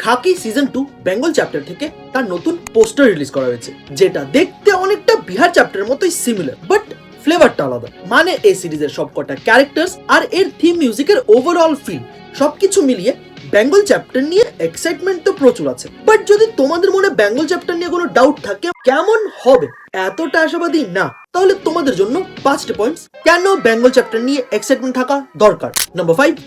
খাকি season 2 Bengal chapter থেকে তার নতুন পোস্টার রিলিজ করা হয়েছে, যেটা দেখতে অনেকটা বিহার চ্যাপ্টারের মতোই সিমিলার, বাট ফ্লেভারটা আলাদা। মানে এই সিরিজের সবকটা ক্যারেক্টার্স আর এর থিম মিউজিকের ওভারঅল ফিল সবকিছু মিলিয়ে বেঙ্গল চ্যাপ্টার নিয়ে এক্সাইটমেন্ট তো প্রচুর আছে। বাট যদি তোমাদের মনে বেঙ্গল চ্যাপ্টার নিয়ে কোনো ডাউট থাকে কেমন হবে এতটা আশাবাদী না, তাহলে তোমাদের জন্য 5টা পয়েন্টস কেন বেঙ্গল চ্যাপ্টার নিয়ে এক্সাইটমেন্ট থাকা দরকার। নাম্বার 5,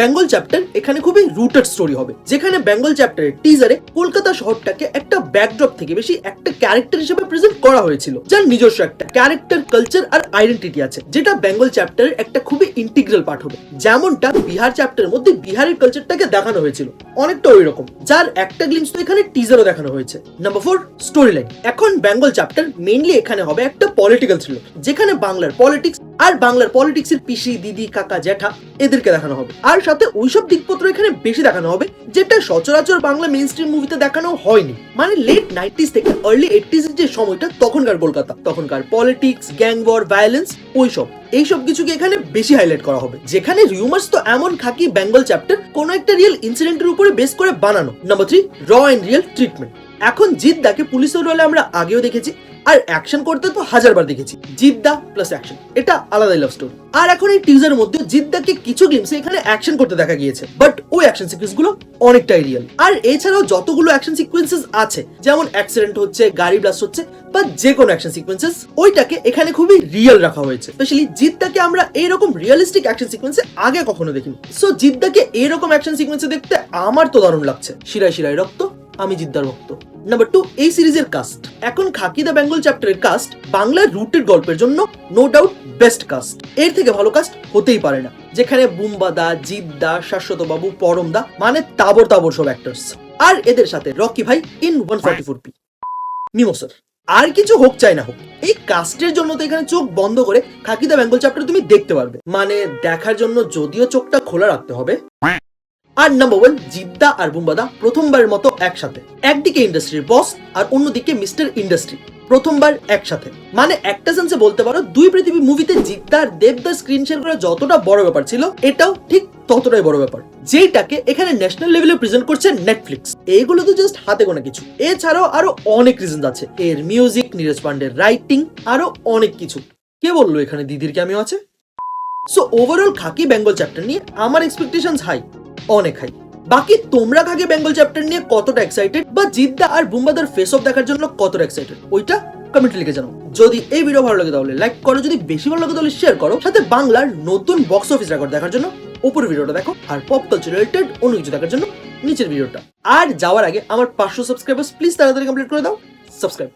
বেঙ্গল চ্যাপ্টার এখানে খুবই রুটেড স্টোরি হবে, যেখানে বেঙ্গল চ্যাপ্টারের টিজারে কলকাতা শহরটাকে একটা ব্যাকড্রপ থেকে বেশি একটা ক্যারেক্টার হিসেবে প্রেজেন্ট করা হয়েছিল, যার নিজস্ব একটা ক্যারেক্টার, কালচার আর আইডেন্টিটি আছে, যেটা বেঙ্গল চ্যাপ্টারের একটা খুবই ইন্টিগ্রাল পার্ট হবে। যেমনটা বিহার চ্যাপ্টারের মধ্যে বিহারের কালচারটাকে দেখানো হয়েছিল, অনেকটা ওই রকম, যার একটা গ্লিম্পস তো এখানে টিজারও দেখানো হয়েছে। Number 4, story line. এখন বেঙ্গল চ্যাপ্টার মেইনলি এখানে হবে একটা পলিটিক্যাল থ্রিলার, যেখানে বাংলার পলিটিক্স আর বাংলার পলিটিক্সের পিসি, দিদি, কাকা, জ্যাঠা এদেরকে দেখানো হবে, আর সাথে ওইসব দিকপত্র এখানে বেশি দেখানো হবে, যেটা সচরাচর বাংলা মেইন স্ট্রিম মুভিতে দেখানো হয়নি। মানে লেট 90s থেকে আর্লি 80s যে সময়টা, তখনকার কলকাতা, তখনকার পলিটিক্স, গ্যাং ওয়ার, ভায়োলেন্স, এইসব কিছুকে এখানে বেশি হাইলাইট করা হবে, যেখানে রিউমার্স তো এমন খাকি বেঙ্গল চ্যাপ্টার কোনো একটা রিয়েল ইনসিডেন্টের উপরে বেস করে বানানো। নাম্বার 3, র এন্ড রিয়েল ট্রিটমেন্ট। এখন জিদ্দাকে পুলিশের রোলে আমরা আগেও দেখেছি, আর অ্যাকশন করতে তো হাজারবার দেখেছি। জিদ্দা প্লাস অ্যাকশন, এটা আলাদাই লাভ স্টোরি। আর এখন এই টিজারের মধ্যে জিদ্দাকে কিছু গ্লিম্পসে এখানে অ্যাকশন করতে দেখা গিয়েছে, বাট ওই অ্যাকশন সিকোয়েন্স গুলো অনেকটাই রিয়েল। আর এছাড়াও যতগুলো অ্যাকশন সিকোয়েন্সেস আছে, যেমন অ্যাক্সিডেন্ট হচ্ছে, গাড়ি ব্লাস্ট হচ্ছে, বা যে কোনো অ্যাকশন সিকোয়েন্সেস, ওইটাকে এখানে খুবই রিয়েল রাখা হয়েছে। স্পেশালি জিদ্দাকে আমরা এইরকম রিয়েলিস্টিক অ্যাকশন সিকোয়েন্সে আগে কখনো দেখিনি। সো জিদ্দাকে এইরকম অ্যাকশন সিকোয়েন্সে দেখতে আমার তো দারুণ লাগছে। শিরায় শিরায় রক্ত, আমি জিদ্দার ভক্ত। নাম্বার 2, এই সিরিজের কাস্ট। এখন খাকি দ্য বেঙ্গল চ্যাপ্টারের কাস্ট বাংলার রুটেড গল্পের জন্য নো ডাউট বেস্ট কাস্ট, এর থেকে ভালো কাস্ট হতেই পারে না। যেখানে বুম্বাদা, জিদ্দা, শাশ্বত বাবু, পরমদা, মানে তাবর তাবর সব অ্যাক্টরস, আর এদের সাথে রকি ভাই ইন 144p, মিমো স্যার। আর কিছু হোক চাই না হোক, এই কাস্টের জন্য তো এখানে চোখ বন্ধ করে খাকি দ্য বেঙ্গল চ্যাপ্টার তুমি দেখতে পারবে। মানে দেখার জন্য যদিও চোখটা খোলা রাখতে হবে। আর নাম্বার 1, জিদ্দা আর বুম্বাদা প্রথমবারের মতো একসাথে। একদিকে ইন্ডাস্ট্রির বস আর অন্যদিকে মিস্টার ইন্ডাস্ট্রি, প্রথমবার একসাথে। মানে একটা সেন্সে বলতে পারো দুই পৃথিবী মুভিতে জিদ্দা আর দেবদার স্ক্রিন শেয়ার করা যতটা বড় ব্যাপার ছিল, এটাও ঠিক ততটাই বড় ব্যাপার, যেটাকে এখানে ন্যাশনাল লেভেলে প্রেজেন্ট করছে নেটফ্লিক্স। এইগুলো তো জাস্ট হাতে গোনা কিছু, এছাড়াও আরো অনেক রিজনস আছে। এর মিউজিক, নীরজ পান্ডের রাইটিং, আরো অনেক কিছু। কে বললো এখানে দিদির ক্যামিও আছে? সো ওভারঅল খাকি বেঙ্গল চ্যাপ্টার নিয়ে আমার এক্সপেকটেশনস হাই, অনেক হাই। বাকি তোমরা খাকি বেঙ্গল চ্যাপ্টার নিয়ে কতটা এক্সাইটেড, বা জিদ্দা আর বুম্বাদার ফেস অফ দেখার জন্য কতটা এক্সাইটেড, ওইটা কমেন্টে লিখে জানাও। যদি এই ভিডিও ভালো লাগে তাহলে লাইক করো, যদি বেশি ভালো লাগে তাহলে শেয়ার করো। সাথে বাংলার নতুন বক্স অফিস রেকর্ড দেখার জন্য উপরের ভিডিওটা দেখো, আর পপ কালচার রিলেটেড অন্য কিছু দেখার জন্য নিচের ভিডিওটা। আর যাওয়ার আগে আমার 500 সাবস্ক্রাইবার্স প্লিজ তাড়াতাড়ি কমপ্লিট করে দাও। সাবস্ক্রাইব।